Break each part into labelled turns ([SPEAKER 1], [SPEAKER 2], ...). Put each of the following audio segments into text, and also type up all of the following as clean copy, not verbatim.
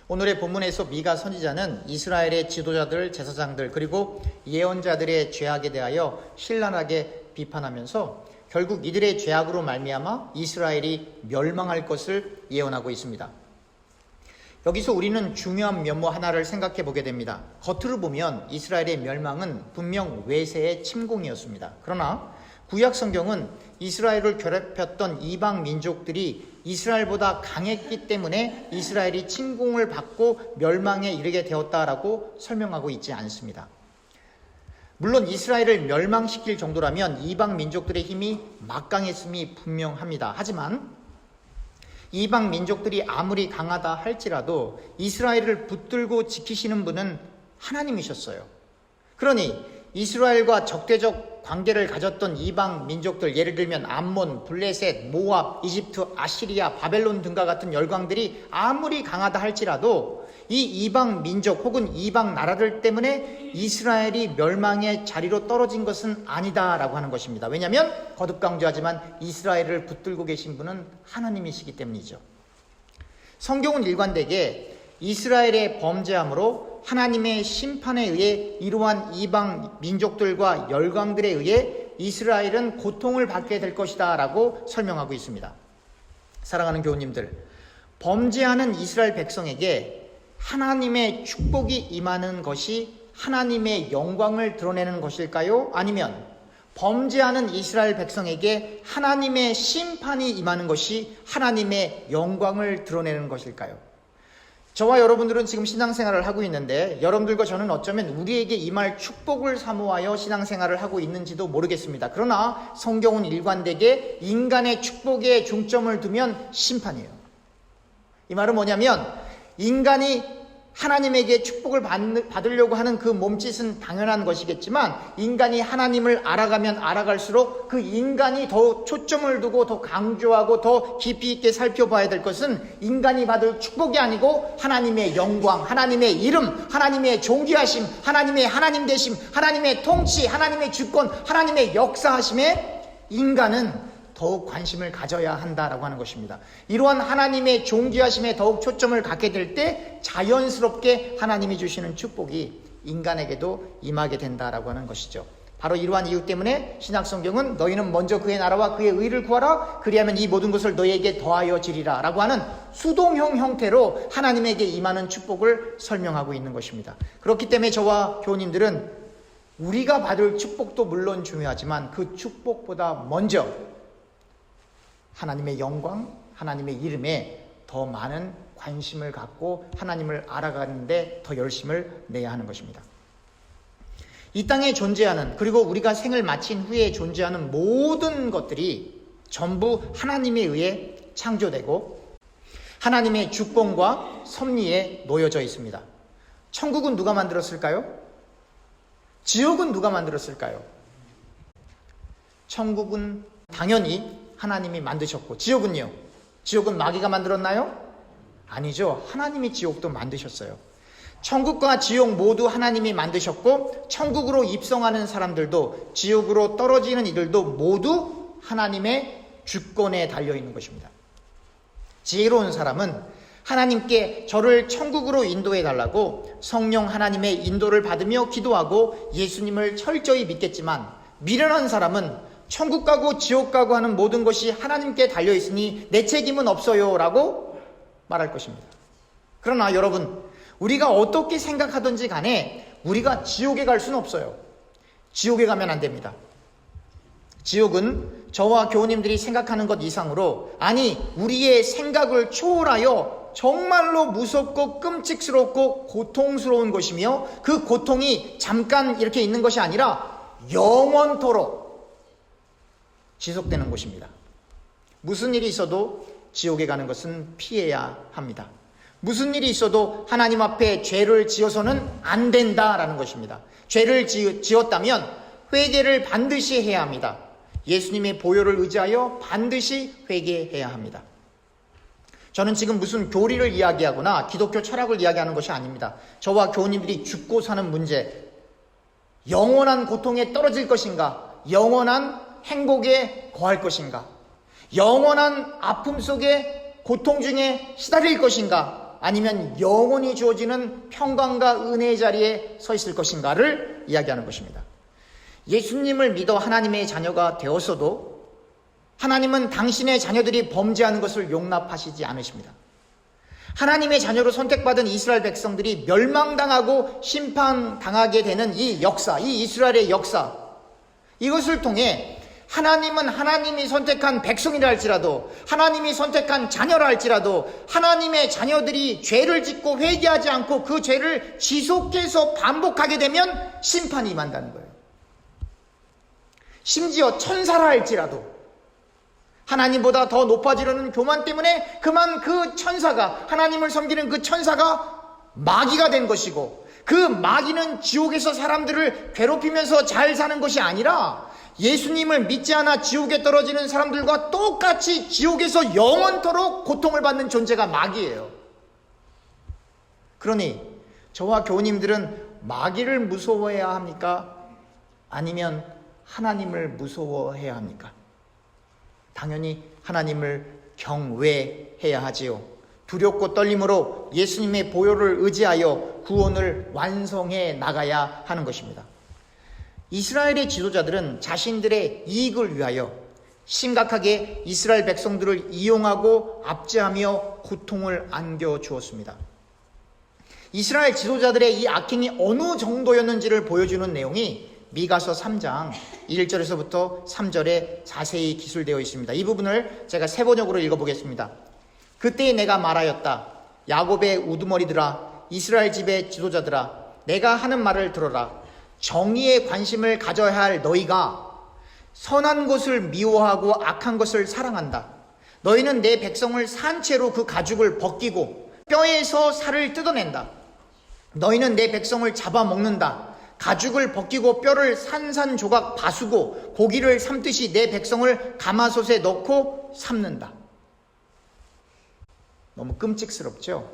[SPEAKER 1] 오늘의 본문에서 미가 선지자는 이스라엘의 지도자들, 제사장들 그리고 예언자들의 죄악에 대하여 신랄하게 비판하면서 결국 이들의 죄악으로 말미암아 이스라엘이 멸망할 것을 예언하고 있습니다. 여기서 우리는 중요한 면모 하나를 생각해 보게 됩니다. 겉으로 보면 이스라엘의 멸망은 분명 외세의 침공이었습니다. 그러나 구약 성경은 이스라엘을 괴롭혔던 이방 민족들이 이스라엘보다 강했기 때문에 이스라엘이 침공을 받고 멸망에 이르게 되었다라고 설명하고 있지 않습니다. 물론 이스라엘을 멸망시킬 정도라면 이방 민족들의 힘이 막강했음이 분명합니다. 하지만 이방 민족들이 아무리 강하다 할지라도 이스라엘을 붙들고 지키시는 분은 하나님이셨어요. 그러니 이스라엘과 적대적 관계를 가졌던 이방 민족들, 예를 들면 암몬, 블레셋, 모압, 이집트, 아시리아, 바벨론 등과 같은 열강들이 아무리 강하다 할지라도 이 이방 민족 혹은 이방 나라들 때문에 이스라엘이 멸망의 자리로 떨어진 것은 아니다라고 하는 것입니다. 왜냐하면 거듭 강조하지만 이스라엘을 붙들고 계신 분은 하나님이시기 때문이죠. 성경은 일관되게 이스라엘의 범죄함으로 하나님의 심판에 의해 이러한 이방 민족들과 열강들에 의해 이스라엘은 고통을 받게 될 것이다 라고 설명하고 있습니다. 사랑하는 교우님들, 범죄하는 이스라엘 백성에게 하나님의 축복이 임하는 것이 하나님의 영광을 드러내는 것일까요? 아니면 범죄하는 이스라엘 백성에게 하나님의 심판이 임하는 것이 하나님의 영광을 드러내는 것일까요? 저와 여러분들은 지금 신앙생활을 하고 있는데 여러분들과 저는 어쩌면 우리에게 임할 축복을 사모하여 신앙생활을 하고 있는지도 모르겠습니다. 그러나 성경은 일관되게 인간의 축복에 중점을 두면 심판이에요. 이 말은 뭐냐면 인간이 하나님에게 축복을 받으려고 하는 그 몸짓은 당연한 것이겠지만 인간이 하나님을 알아가면 알아갈수록 그 인간이 더 초점을 두고 더 강조하고 더 깊이 있게 살펴봐야 될 것은 인간이 받을 축복이 아니고 하나님의 영광, 하나님의 이름, 하나님의 존귀하심, 하나님의 하나님 되심, 하나님의 통치, 하나님의 주권, 하나님의 역사하심에 인간은 더욱 관심을 가져야 한다라고 하는 것입니다. 이러한 하나님의 존귀하심에 더욱 초점을 갖게 될 때 자연스럽게 하나님이 주시는 축복이 인간에게도 임하게 된다라고 하는 것이죠. 바로 이러한 이유 때문에 신약성경은 너희는 먼저 그의 나라와 그의 의를 구하라 그리하면 이 모든 것을 너희에게 더하여 지리라 라고 하는 수동형 형태로 하나님에게 임하는 축복을 설명하고 있는 것입니다. 그렇기 때문에 저와 교우님들은 우리가 받을 축복도 물론 중요하지만 그 축복보다 먼저 하나님의 영광, 하나님의 이름에 더 많은 관심을 갖고 하나님을 알아가는데 더 열심을 내야 하는 것입니다. 이 땅에 존재하는 그리고 우리가 생을 마친 후에 존재하는 모든 것들이 전부 하나님에 의해 창조되고 하나님의 주권과 섭리에 놓여져 있습니다. 천국은 누가 만들었을까요? 지옥은 누가 만들었을까요? 천국은 당연히 하나님이 만드셨고 지옥은요? 지옥은 마귀가 만들었나요? 아니죠. 하나님이 지옥도 만드셨어요. 천국과 지옥 모두 하나님이 만드셨고 천국으로 입성하는 사람들도 지옥으로 떨어지는 이들도 모두 하나님의 주권에 달려있는 것입니다. 지혜로운 사람은 하나님께 저를 천국으로 인도해 달라고 성령 하나님의 인도를 받으며 기도하고 예수님을 철저히 믿겠지만 미련한 사람은 천국 가고 지옥 가고 하는 모든 것이 하나님께 달려있으니 내 책임은 없어요 라고 말할 것입니다. 그러나 여러분, 우리가 어떻게 생각하든지 간에 우리가 지옥에 갈 수는 없어요. 지옥에 가면 안 됩니다. 지옥은 저와 교우님들이 생각하는 것 이상으로, 아니 우리의 생각을 초월하여 정말로 무섭고 끔찍스럽고 고통스러운 것이며 그 고통이 잠깐 이렇게 있는 것이 아니라 영원토록 지속되는 곳입니다. 무슨 일이 있어도 지옥에 가는 것은 피해야 합니다. 무슨 일이 있어도 하나님 앞에 죄를 지어서는 안 된다라는 것입니다. 죄를 지었다면 회개를 반드시 해야 합니다. 예수님의 보혈을 의지하여 반드시 회개해야 합니다. 저는 지금 무슨 교리를 이야기하거나 기독교 철학을 이야기하는 것이 아닙니다. 저와 교우님들이 죽고 사는 문제, 영원한 고통에 떨어질 것인가, 영원한 행복에 거할 것인가, 영원한 아픔 속에 고통 중에 시달릴 것인가, 아니면 영원히 주어지는 평강과 은혜의 자리에 서 있을 것인가를 이야기하는 것입니다. 예수님을 믿어 하나님의 자녀가 되었어도 하나님은 당신의 자녀들이 범죄하는 것을 용납하시지 않으십니다. 하나님의 자녀로 선택받은 이스라엘 백성들이 멸망당하고 심판당하게 되는 이 역사, 이 이스라엘의 역사, 이것을 통해 하나님은 하나님이 선택한 백성이라 할지라도, 하나님이 선택한 자녀라 할지라도 하나님의 자녀들이 죄를 짓고 회개하지 않고 그 죄를 지속해서 반복하게 되면 심판이 임한다는 거예요. 심지어 천사라 할지라도 하나님보다 더 높아지려는 교만 때문에 그만 그 천사가, 하나님을 섬기는 그 천사가 마귀가 된 것이고, 그 마귀는 지옥에서 사람들을 괴롭히면서 잘 사는 것이 아니라 예수님을 믿지 않아 지옥에 떨어지는 사람들과 똑같이 지옥에서 영원토록 고통을 받는 존재가 마귀예요. 그러니 저와 교우님들은 마귀를 무서워해야 합니까? 아니면 하나님을 무서워해야 합니까? 당연히 하나님을 경외해야 하지요. 두렵고 떨림으로 예수님의 보혈을 의지하여 구원을 완성해 나가야 하는 것입니다. 이스라엘의 지도자들은 자신들의 이익을 위하여 심각하게 이스라엘 백성들을 이용하고 압제하며 고통을 안겨주었습니다. 이스라엘 지도자들의 이 악행이 어느 정도였는지를 보여주는 내용이 미가서 3장 1절에서부터 3절에 자세히 기술되어 있습니다. 이 부분을 제가 세 번역으로 읽어보겠습니다. 그때 내가 말하였다. 야곱의 우두머리들아, 이스라엘 집의 지도자들아, 내가 하는 말을 들어라. 정의에 관심을 가져야 할 너희가 선한 것을 미워하고 악한 것을 사랑한다. 너희는 내 백성을 산채로 그 가죽을 벗기고 뼈에서 살을 뜯어낸다. 너희는 내 백성을 잡아먹는다. 가죽을 벗기고 뼈를 산산조각 바수고 고기를 삶듯이 내 백성을 가마솥에 넣고 삶는다. 너무 끔찍스럽죠?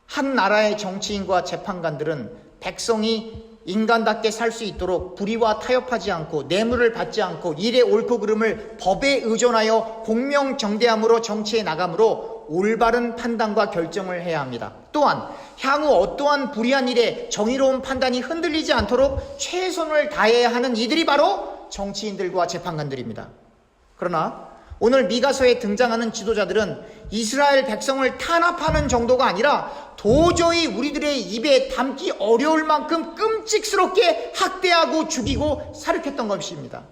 [SPEAKER 1] 한 나라의 정치인과 재판관들은 백성이 인간답게 살 수 있도록 불의와 타협하지 않고 뇌물을 받지 않고 일의 옳고 그름을 법에 의존하여 공명정대함으로 정치에 나가므로 올바른 판단과 결정을 해야 합니다. 또한 향후 어떠한 불의한 일에 정의로운 판단이 흔들리지 않도록 최선을 다해야 하는 이들이 바로 정치인들과 재판관들입니다. 그러나 오늘 미가서에 등장하는 지도자들은 이스라엘 백성을 탄압하는 정도가 아니라 도저히 우리들의 입에 담기 어려울 만큼 끔찍스럽게 학대하고 죽이고 살육했던 것입니다.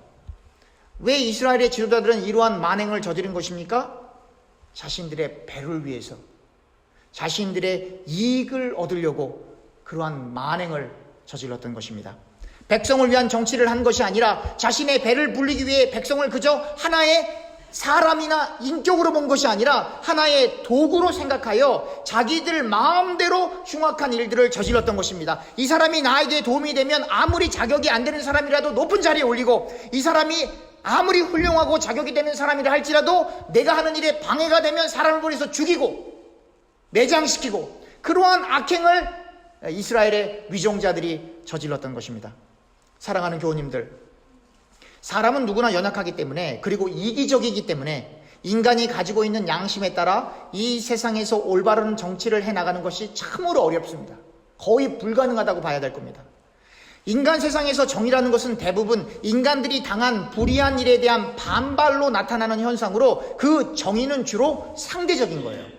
[SPEAKER 1] 왜 이스라엘의 지도자들은 이러한 만행을 저지른 것입니까? 자신들의 배를 위해서, 자신들의 이익을 얻으려고 그러한 만행을 저질렀던 것입니다. 백성을 위한 정치를 한 것이 아니라 자신의 배를 불리기 위해 백성을 그저 하나의 사람이나 인격으로 본 것이 아니라 하나의 도구로 생각하여 자기들 마음대로 흉악한 일들을 저질렀던 것입니다. 이 사람이 나에게 도움이 되면 아무리 자격이 안 되는 사람이라도 높은 자리에 올리고, 이 사람이 아무리 훌륭하고 자격이 되는 사람이라 할지라도 내가 하는 일에 방해가 되면 사람을 보내서 죽이고 매장시키고, 그러한 악행을 이스라엘의 위종자들이 저질렀던 것입니다. 사랑하는 교우님들, 사람은 누구나 연약하기 때문에, 그리고 이기적이기 때문에 인간이 가지고 있는 양심에 따라 이 세상에서 올바른 정치를 해나가는 것이 참으로 어렵습니다. 거의 불가능하다고 봐야 될 겁니다. 인간 세상에서 정의라는 것은 대부분 인간들이 당한 불의한 일에 대한 반발로 나타나는 현상으로, 그 정의는 주로 상대적인 거예요.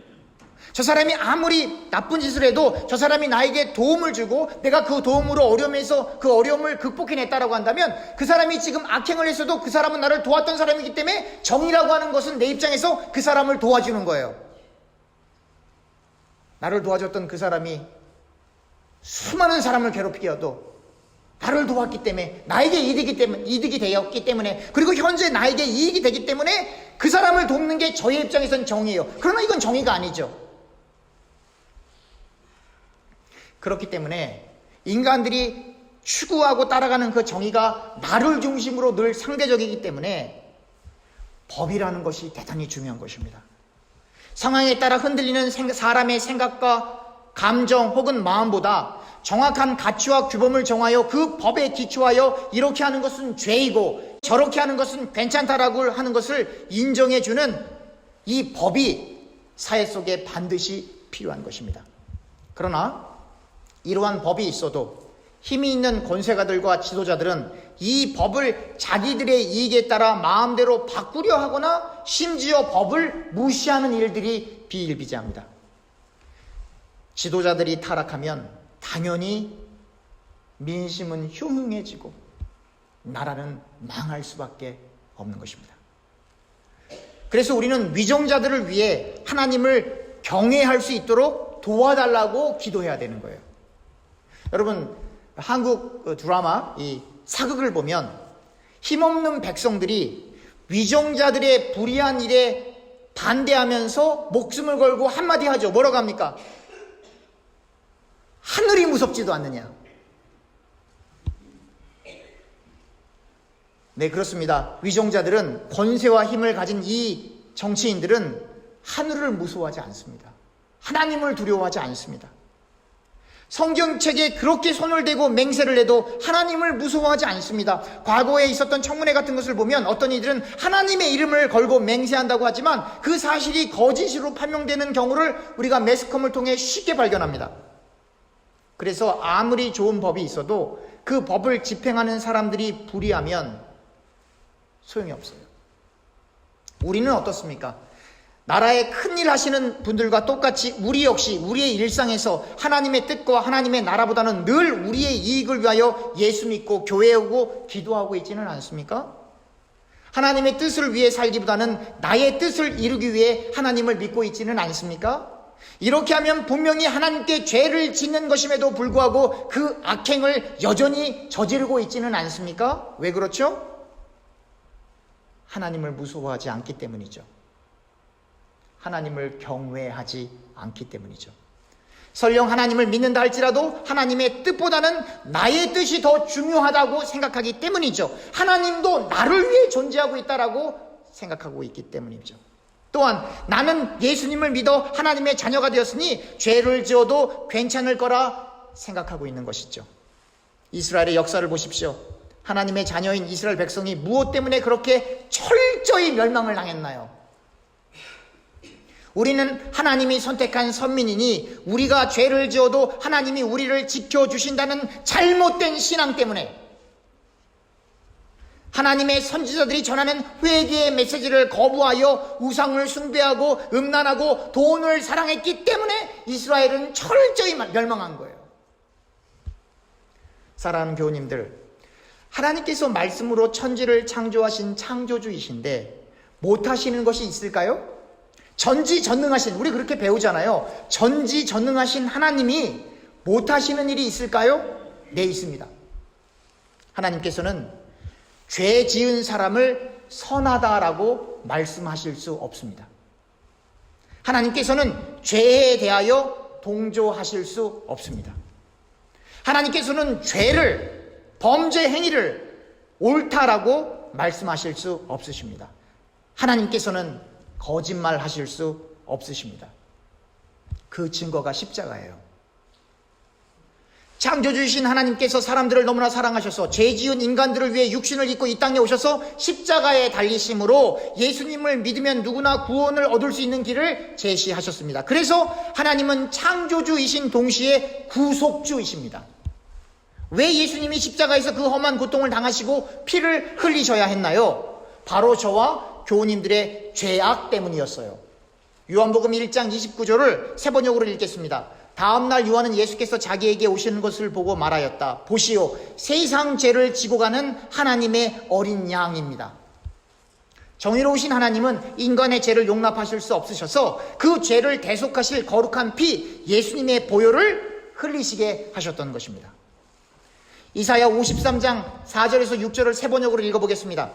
[SPEAKER 1] 저 사람이 아무리 나쁜 짓을 해도 저 사람이 나에게 도움을 주고 내가 그 도움으로 어려움에서 그 어려움을 극복해냈다라고 한다면, 그 사람이 지금 악행을 했어도 그 사람은 나를 도왔던 사람이기 때문에 정의라고 하는 것은 내 입장에서 그 사람을 도와주는 거예요. 나를 도와줬던 그 사람이 수많은 사람을 괴롭히게 해도 나를 도왔기 때문에, 나에게 이득이 되었기 때문에, 그리고 현재 나에게 이익이 되기 때문에 그 사람을 돕는 게 저의 입장에서는 정의예요. 그러나 이건 정의가 아니죠. 그렇기 때문에 인간들이 추구하고 따라가는 그 정의가 나를 중심으로 늘 상대적이기 때문에 법이라는 것이 대단히 중요한 것입니다. 상황에 따라 흔들리는 사람의 생각과 감정 혹은 마음보다 정확한 가치와 규범을 정하여 그 법에 기초하여 이렇게 하는 것은 죄이고 저렇게 하는 것은 괜찮다라고 하는 것을 인정해주는 이 법이 사회 속에 반드시 필요한 것입니다. 그러나 이러한 법이 있어도 힘이 있는 권세가들과 지도자들은 이 법을 자기들의 이익에 따라 마음대로 바꾸려 하거나 심지어 법을 무시하는 일들이 비일비재합니다. 지도자들이 타락하면 당연히 민심은 흉흉해지고 나라는 망할 수밖에 없는 것입니다. 그래서 우리는 위정자들을 위해 하나님을 경외할 수 있도록 도와달라고 기도해야 되는 거예요. 여러분, 한국 드라마 이 사극을 보면 힘없는 백성들이 위정자들의 불의한 일에 반대하면서 목숨을 걸고 한마디 하죠. 뭐라고 합니까? 하늘이 무섭지도 않느냐. 네, 그렇습니다. 위정자들은, 권세와 힘을 가진 이 정치인들은 하늘을 무서워하지 않습니다. 하나님을 두려워하지 않습니다. 성경책에 그렇게 손을 대고 맹세를 해도 하나님을 무서워하지 않습니다. 과거에 있었던 청문회 같은 것을 보면 어떤 이들은 하나님의 이름을 걸고 맹세한다고 하지만 그 사실이 거짓으로 판명되는 경우를 우리가 매스컴을 통해 쉽게 발견합니다. 그래서 아무리 좋은 법이 있어도 그 법을 집행하는 사람들이 불의하면 소용이 없어요. 우리는 어떻습니까? 나라에 큰일 하시는 분들과 똑같이 우리 역시 우리의 일상에서 하나님의 뜻과 하나님의 나라보다는 늘 우리의 이익을 위하여 예수 믿고 교회에 오고 기도하고 있지는 않습니까? 하나님의 뜻을 위해 살기보다는 나의 뜻을 이루기 위해 하나님을 믿고 있지는 않습니까? 이렇게 하면 분명히 하나님께 죄를 짓는 것임에도 불구하고 그 악행을 여전히 저지르고 있지는 않습니까? 왜 그렇죠? 하나님을 무서워하지 않기 때문이죠. 하나님을 경외하지 않기 때문이죠. 설령 하나님을 믿는다 할지라도 하나님의 뜻보다는 나의 뜻이 더 중요하다고 생각하기 때문이죠. 하나님도 나를 위해 존재하고 있다라고 생각하고 있기 때문이죠. 또한 나는 예수님을 믿어 하나님의 자녀가 되었으니 죄를 지어도 괜찮을 거라 생각하고 있는 것이죠. 이스라엘의 역사를 보십시오. 하나님의 자녀인 이스라엘 백성이 무엇 때문에 그렇게 철저히 멸망을 당했나요? 우리는 하나님이 선택한 선민이니 우리가 죄를 지어도 하나님이 우리를 지켜주신다는 잘못된 신앙 때문에, 하나님의 선지자들이 전하는 회개의 메시지를 거부하여 우상을 숭배하고 음란하고 돈을 사랑했기 때문에 이스라엘은 철저히 멸망한 거예요. 사랑하는 교우님들, 하나님께서 말씀으로 천지를 창조하신 창조주이신데 못하시는 것이 있을까요? 전지전능하신, 우리 그렇게 배우잖아요. 전지전능하신 하나님이 못하시는 일이 있을까요? 네, 있습니다. 하나님께서는 죄 지은 사람을 선하다라고 말씀하실 수 없습니다. 하나님께서는 죄에 대하여 동조하실 수 없습니다. 하나님께서는 죄를, 범죄 행위를 옳다라고 말씀하실 수 없으십니다. 하나님께서는 거짓말 하실 수 없으십니다. 그 증거가 십자가예요. 창조주이신 하나님께서 사람들을 너무나 사랑하셔서 죄 지은 인간들을 위해 육신을 입고 이 땅에 오셔서 십자가에 달리심으로 예수님을 믿으면 누구나 구원을 얻을 수 있는 길을 제시하셨습니다. 그래서 하나님은 창조주이신 동시에 구속주이십니다. 왜 예수님이 십자가에서 그 험한 고통을 당하시고 피를 흘리셔야 했나요? 바로 저와 교우님들의 죄악 때문이었어요. 요한복음 1장 29절을 세 번역으로 읽겠습니다. 다음날 요한은 예수께서 자기에게 오시는 것을 보고 말하였다. 보시오, 세상 죄를 지고 가는 하나님의 어린 양입니다. 정의로우신 하나님은 인간의 죄를 용납하실 수 없으셔서 그 죄를 대속하실 거룩한 피, 예수님의 보혈을 흘리시게 하셨던 것입니다. 이사야 53장 4절에서 6절을 세 번역으로 읽어보겠습니다.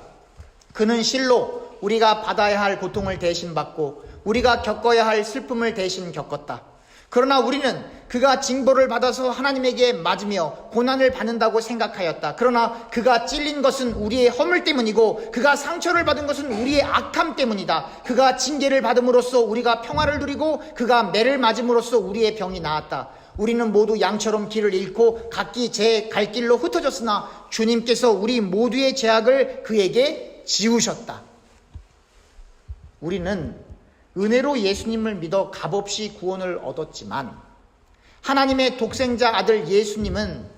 [SPEAKER 1] 그는 실로 우리가 받아야 할 고통을 대신 받고 우리가 겪어야 할 슬픔을 대신 겪었다. 그러나 우리는 그가 징벌을 받아서 하나님에게 맞으며 고난을 받는다고 생각하였다. 그러나 그가 찔린 것은 우리의 허물 때문이고 그가 상처를 받은 것은 우리의 악함 때문이다. 그가 징계를 받음으로써 우리가 평화를 누리고 그가 매를 맞음으로써 우리의 병이 나았다. 우리는 모두 양처럼 길을 잃고 각기 제 갈 길로 흩어졌으나 주님께서 우리 모두의 죄악을 그에게 지우셨다. 우리는 은혜로 예수님을 믿어 값없이 구원을 얻었지만 하나님의 독생자 아들 예수님은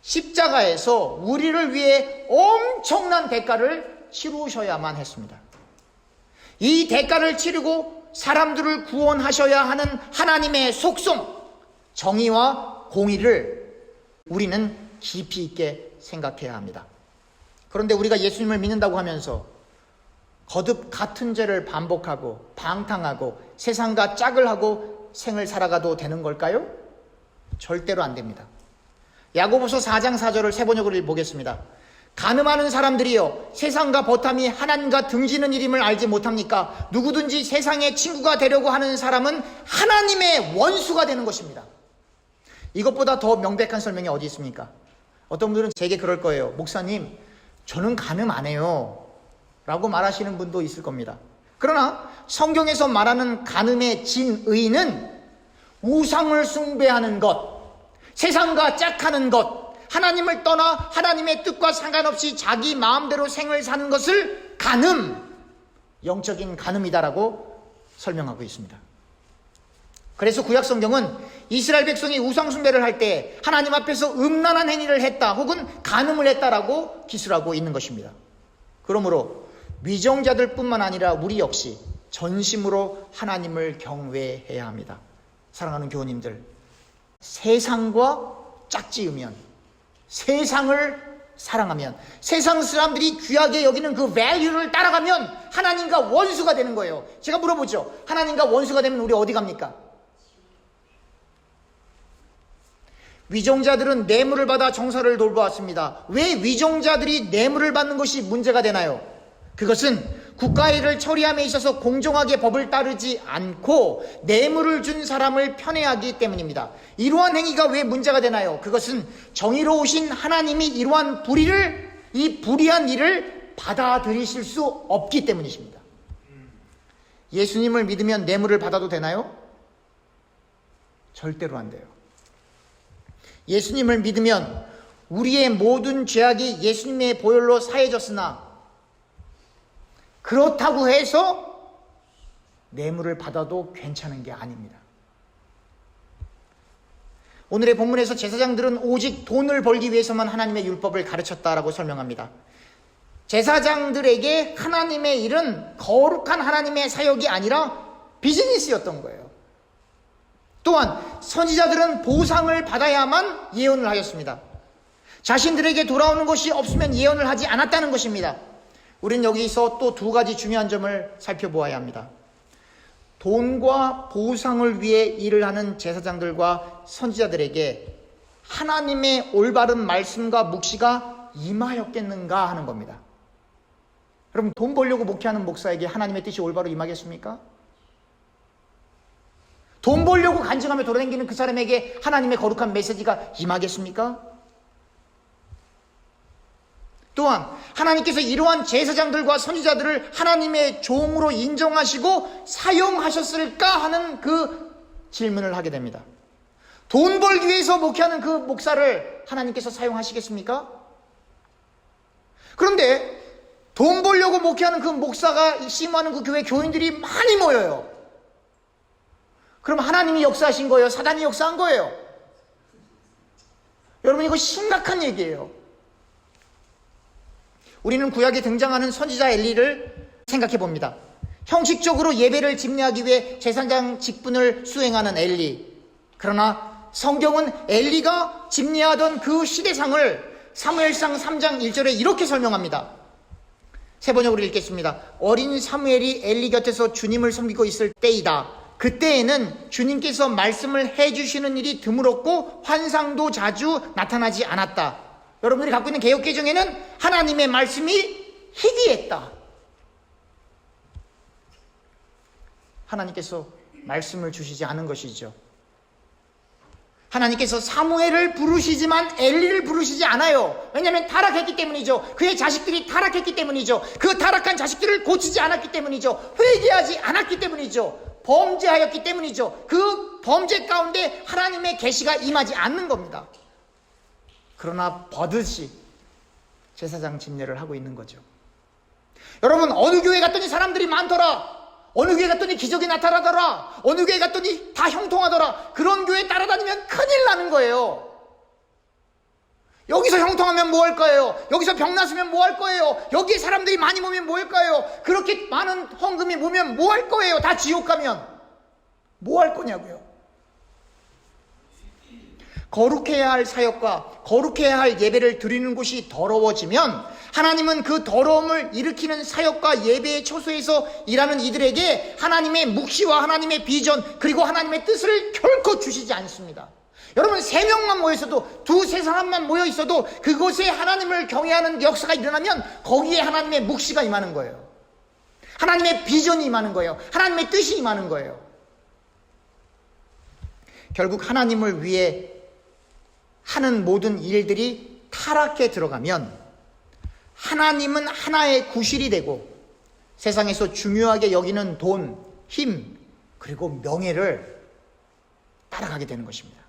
[SPEAKER 1] 십자가에서 우리를 위해 엄청난 대가를 치르셔야만 했습니다. 이 대가를 치르고 사람들을 구원하셔야 하는 하나님의 속성, 정의와 공의를 우리는 깊이 있게 생각해야 합니다. 그런데 우리가 예수님을 믿는다고 하면서 거듭 같은 죄를 반복하고 방탕하고 세상과 짝을 하고 생을 살아가도 되는 걸까요? 절대로 안 됩니다. 야고보서 4장 4절을 세 번역으로 보겠습니다. 간음하는 사람들이여 세상과 버탐이 하나님과 등지는 일임을 알지 못합니까? 누구든지 세상의 친구가 되려고 하는 사람은 하나님의 원수가 되는 것입니다. 이것보다 더 명백한 설명이 어디 있습니까? 어떤 분들은 제게 그럴 거예요. 목사님, 저는 간음 안 해요 라고 말하시는 분도 있을 겁니다. 그러나 성경에서 말하는 간음의 진의는 우상을 숭배하는 것, 세상과 짝하는 것, 하나님을 떠나 하나님의 뜻과 상관없이 자기 마음대로 생을 사는 것을 간음, 영적인 간음이다라고 설명하고 있습니다. 그래서 구약 성경은 이스라엘 백성이 우상 숭배를 할 때 하나님 앞에서 음란한 행위를 했다 혹은 간음을 했다라고 기술하고 있는 것입니다. 그러므로 위정자들뿐만 아니라 우리 역시 전심으로 하나님을 경외해야 합니다. 사랑하는 교우님들, 세상과 짝지으면, 세상을 사랑하면, 세상 사람들이 귀하게 여기는 그 value를 따라가면 하나님과 원수가 되는 거예요. 제가 물어보죠. 하나님과 원수가 되면 우리 어디 갑니까? 위정자들은 뇌물을 받아 정사를 돌보았습니다. 왜 위정자들이 뇌물을 받는 것이 문제가 되나요? 그것은 국가 일을 처리함에 있어서 공정하게 법을 따르지 않고 뇌물을 준 사람을 편애하기 때문입니다. 이러한 행위가 왜 문제가 되나요? 그것은 정의로우신 하나님이 이러한 이 불의한 일을 받아들이실 수 없기 때문이십니다. 예수님을 믿으면 뇌물을 받아도 되나요? 절대로 안 돼요. 예수님을 믿으면 우리의 모든 죄악이 예수님의 보혈로 사해졌으나 그렇다고 해서 뇌물을 받아도 괜찮은 게 아닙니다. 오늘의 본문에서 제사장들은 오직 돈을 벌기 위해서만 하나님의 율법을 가르쳤다라고 설명합니다. 제사장들에게 하나님의 일은 거룩한 하나님의 사역이 아니라 비즈니스였던 거예요. 또한 선지자들은 보상을 받아야만 예언을 하였습니다. 자신들에게 돌아오는 것이 없으면 예언을 하지 않았다는 것입니다. 우리는 여기서 또 두 가지 중요한 점을 살펴보아야 합니다. 돈과 보상을 위해 일을 하는 제사장들과 선지자들에게 하나님의 올바른 말씀과 묵시가 임하였겠는가 하는 겁니다. 여러분, 돈 벌려고 목회하는 목사에게 하나님의 뜻이 올바로 임하겠습니까? 돈 벌려고 간증하며 돌아다니는 그 사람에게 하나님의 거룩한 메시지가 임하겠습니까? 또한 하나님께서 이러한 제사장들과 선지자들을 하나님의 종으로 인정하시고 사용하셨을까 하는 그 질문을 하게 됩니다. 돈 벌기 위해서 목회하는 그 목사를 하나님께서 사용하시겠습니까? 그런데 돈 벌려고 목회하는 그 목사가 심호하는 그 교회 교인들이 많이 모여요. 그럼 하나님이 역사하신 거예요? 사단이 역사한 거예요? 여러분, 이거 심각한 얘기예요. 우리는 구약에 등장하는 선지자 엘리를 생각해 봅니다. 형식적으로 예배를 집례하기 위해 제사장 직분을 수행하는 엘리. 그러나 성경은 엘리가 집례하던 그 시대상을 사무엘상 3장 1절에 이렇게 설명합니다. 세 번역으로 읽겠습니다. 어린 사무엘이 엘리 곁에서 주님을 섬기고 있을 때이다. 그때에는 주님께서 말씀을 해주시는 일이 드물었고 환상도 자주 나타나지 않았다. 여러분들이 갖고 있는 개역개정에는 하나님의 말씀이 희귀했다. 하나님께서 말씀을 주시지 않은 것이죠. 하나님께서 사무엘을 부르시지만 엘리를 부르시지 않아요. 왜냐하면 타락했기 때문이죠. 그의 자식들이 타락했기 때문이죠. 그 타락한 자식들을 고치지 않았기 때문이죠. 회개하지 않았기 때문이죠. 범죄하였기 때문이죠. 그 범죄 가운데 하나님의 계시가 임하지 않는 겁니다. 그러나 버젓이 제사장 집례를 하고 있는 거죠. 여러분, 어느 교회 갔더니 사람들이 많더라. 어느 교회 갔더니 기적이 나타나더라. 어느 교회 갔더니 다 형통하더라. 그런 교회 따라다니면 큰일 나는 거예요. 여기서 형통하면 뭐 할 거예요? 여기서 병 났으면 뭐 할 거예요? 여기에 사람들이 많이 모이면 뭐 할 거예요? 그렇게 많은 헌금이 모이면 뭐 할 거예요? 다 지옥 가면 뭐 할 거냐고요. 거룩해야 할 사역과 거룩해야 할 예배를 드리는 곳이 더러워지면 하나님은 그 더러움을 일으키는 사역과 예배의 처소에서 일하는 이들에게 하나님의 묵시와 하나님의 비전 그리고 하나님의 뜻을 결코 주시지 않습니다. 여러분 3명만 모여 있어도 2-3사람만 모여 있어도 그곳에 하나님을 경외하는 역사가 일어나면 거기에 하나님의 묵시가 임하는 거예요. 하나님의 비전이 임하는 거예요. 하나님의 뜻이 임하는 거예요. 결국 하나님을 위해 하는 모든 일들이 타락해 들어가면 하나님은 하나의 구실이 되고 세상에서 중요하게 여기는 돈, 힘, 그리고 명예를 따라가게 되는 것입니다.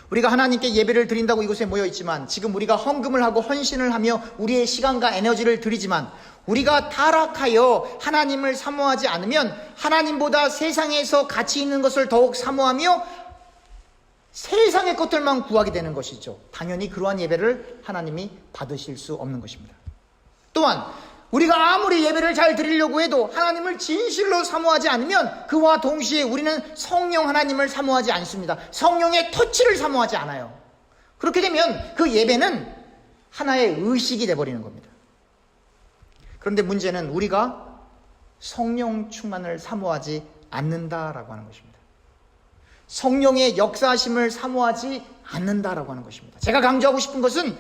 [SPEAKER 1] 우리가 하나님께 예배를 드린다고 이곳에 모여 있지만 지금 우리가 헌금을 하고 헌신을 하며 우리의 시간과 에너지를 드리지만 우리가 타락하여 하나님을 사모하지 않으면 하나님보다 세상에서 가치 있는 것을 더욱 사모하며 세상의 것들만 구하게 되는 것이죠. 당연히 그러한 예배를 하나님이 받으실 수 없는 것입니다. 또한 우리가 아무리 예배를 잘 드리려고 해도 하나님을 진실로 사모하지 않으면 그와 동시에 우리는 성령 하나님을 사모하지 않습니다. 성령의 터치를 사모하지 않아요. 그렇게 되면 그 예배는 하나의 의식이 되어버리는 겁니다. 그런데 문제는 우리가 성령 충만을 사모하지 않는다라고 하는 것입니다. 성령의 역사하심을 사모하지 않는다라고 하는 것입니다. 제가 강조하고 싶은 것은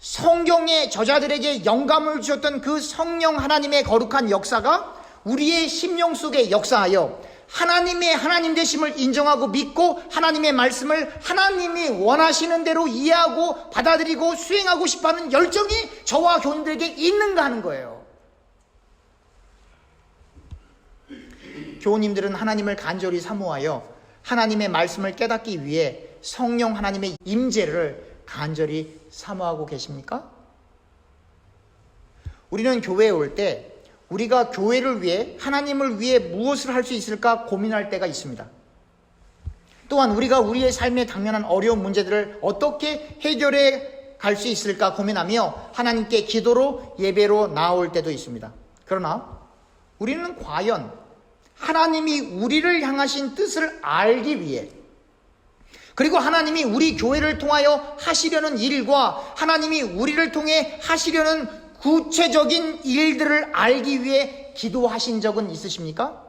[SPEAKER 1] 성경의 저자들에게 영감을 주셨던 그 성령 하나님의 거룩한 역사가 우리의 심령 속에 역사하여 하나님의 하나님 되심을 인정하고 믿고 하나님의 말씀을 하나님이 원하시는 대로 이해하고 받아들이고 수행하고 싶어하는 열정이 저와 교인들에게 있는가 하는 거예요. 교우님들은 하나님을 간절히 사모하여 하나님의 말씀을 깨닫기 위해 성령 하나님의 임재를 간절히 사모하고 계십니까? 우리는 교회에 올 때 우리가 교회를 위해 하나님을 위해 무엇을 할 수 있을까 고민할 때가 있습니다. 또한 우리가 우리의 삶에 당면한 어려운 문제들을 어떻게 해결해 갈 수 있을까 고민하며 하나님께 기도로 예배로 나아올 때도 있습니다. 그러나 우리는 과연 하나님이 우리를 향하신 뜻을 알기 위해 그리고 하나님이 우리 교회를 통하여 하시려는 일과 하나님이 우리를 통해 하시려는 구체적인 일들을 알기 위해 기도하신 적은 있으십니까?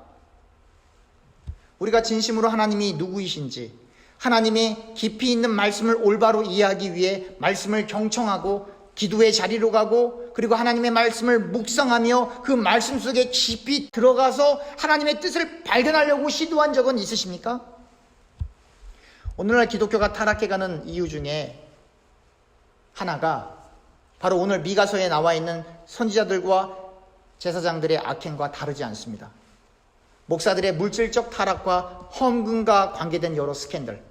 [SPEAKER 1] 우리가 진심으로 하나님이 누구이신지 하나님의 깊이 있는 말씀을 올바로 이해하기 위해 말씀을 경청하고 기도의 자리로 가고 그리고 하나님의 말씀을 묵상하며 그 말씀 속에 깊이 들어가서 하나님의 뜻을 발견하려고 시도한 적은 있으십니까? 오늘날 기독교가 타락해가는 이유 중에 하나가 바로 오늘 미가서에 나와 있는 선지자들과 제사장들의 악행과 다르지 않습니다. 목사들의 물질적 타락과 헌금과 관계된 여러 스캔들,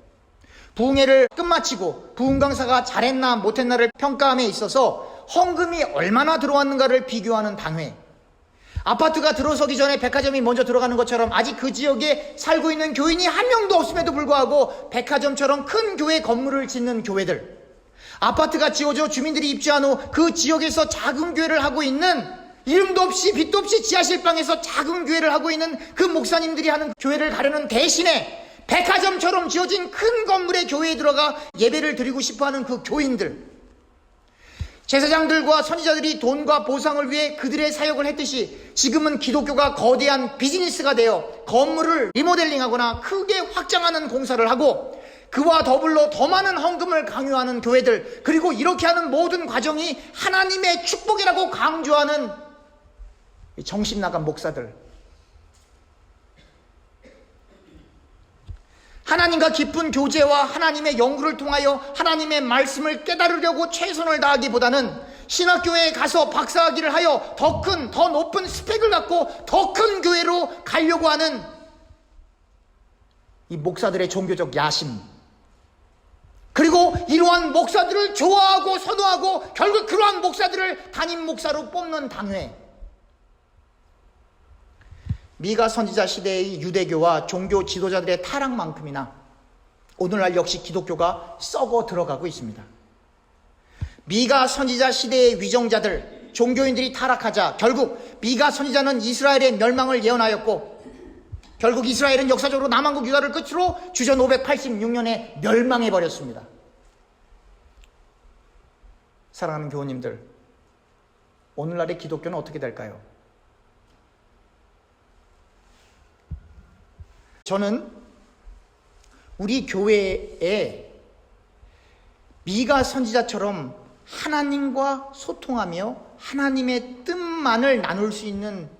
[SPEAKER 1] 부흥회를 끝마치고 부흥 강사가 잘했나 못했나를 평가함에 있어서 헌금이 얼마나 들어왔는가를 비교하는 당회, 아파트가 들어서기 전에 백화점이 먼저 들어가는 것처럼 아직 그 지역에 살고 있는 교인이 한 명도 없음에도 불구하고 백화점처럼 큰 교회 건물을 짓는 교회들, 아파트가 지어져 주민들이 입주한 후 그 지역에서 작은 교회를 하고 있는 이름도 없이 빛도 없이 지하실방에서 작은 교회를 하고 있는 그 목사님들이 하는 교회를 가려는 대신에 백화점처럼 지어진 큰 건물의 교회에 들어가 예배를 드리고 싶어하는 그 교인들, 제사장들과 선지자들이 돈과 보상을 위해 그들의 사역을 했듯이 지금은 기독교가 거대한 비즈니스가 되어 건물을 리모델링하거나 크게 확장하는 공사를 하고 그와 더불어 더 많은 헌금을 강요하는 교회들, 그리고 이렇게 하는 모든 과정이 하나님의 축복이라고 강조하는 정신 나간 목사들, 하나님과 깊은 교제와 하나님의 연구를 통하여 하나님의 말씀을 깨달으려고 최선을 다하기보다는 신학교에 가서 박사학위를 하여 더 큰, 더 높은 스펙을 갖고 더 큰 교회로 가려고 하는 이 목사들의 종교적 야심, 그리고 이러한 목사들을 좋아하고 선호하고 결국 그러한 목사들을 담임 목사로 뽑는 당회, 미가 선지자 시대의 유대교와 종교 지도자들의 타락만큼이나 오늘날 역시 기독교가 썩어 들어가고 있습니다. 미가 선지자 시대의 위정자들, 종교인들이 타락하자 결국 미가 선지자는 이스라엘의 멸망을 예언하였고 결국 이스라엘은 역사적으로 남왕국 유다를 끝으로 주전 586년에 멸망해버렸습니다. 사랑하는 교우님들, 오늘날의 기독교는 어떻게 될까요? 저는 우리 교회에 미가 선지자처럼 하나님과 소통하며 하나님의 뜻만을 나눌 수 있는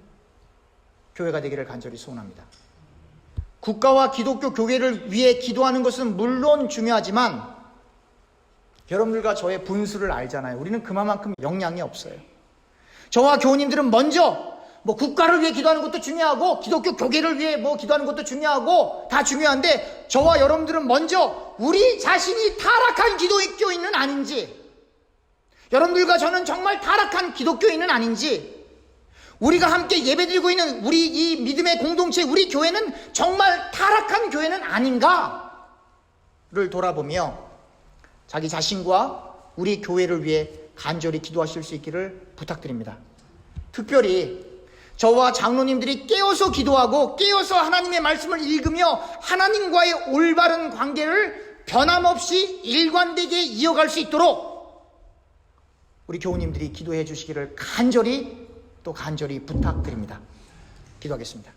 [SPEAKER 1] 교회가 되기를 간절히 소원합니다. 국가와 기독교 교회를 위해 기도하는 것은 물론 중요하지만 여러분들과 저의 분수를 알잖아요. 우리는 그만큼 영향이 없어요. 저와 교우님들은 먼저 국가를 위해 기도하는 것도 중요하고 기독교 교회를 위해 기도하는 것도 중요하고 다 중요한데 저와 여러분들은 먼저 우리 자신이 타락한 기독교인은 아닌지, 여러분들과 저는 정말 타락한 기독교인은 아닌지, 우리가 함께 예배드리고 있는 우리 이 믿음의 공동체, 우리 교회는 정말 타락한 교회는 아닌가를 돌아보며 자기 자신과 우리 교회를 위해 간절히 기도하실 수 있기를 부탁드립니다. 특별히 저와 장로님들이 깨어서 기도하고 깨어서 하나님의 말씀을 읽으며 하나님과의 올바른 관계를 변함없이 일관되게 이어갈 수 있도록 우리 교우님들이 기도해 주시기를 간절히 부탁드립니다. 기도하겠습니다.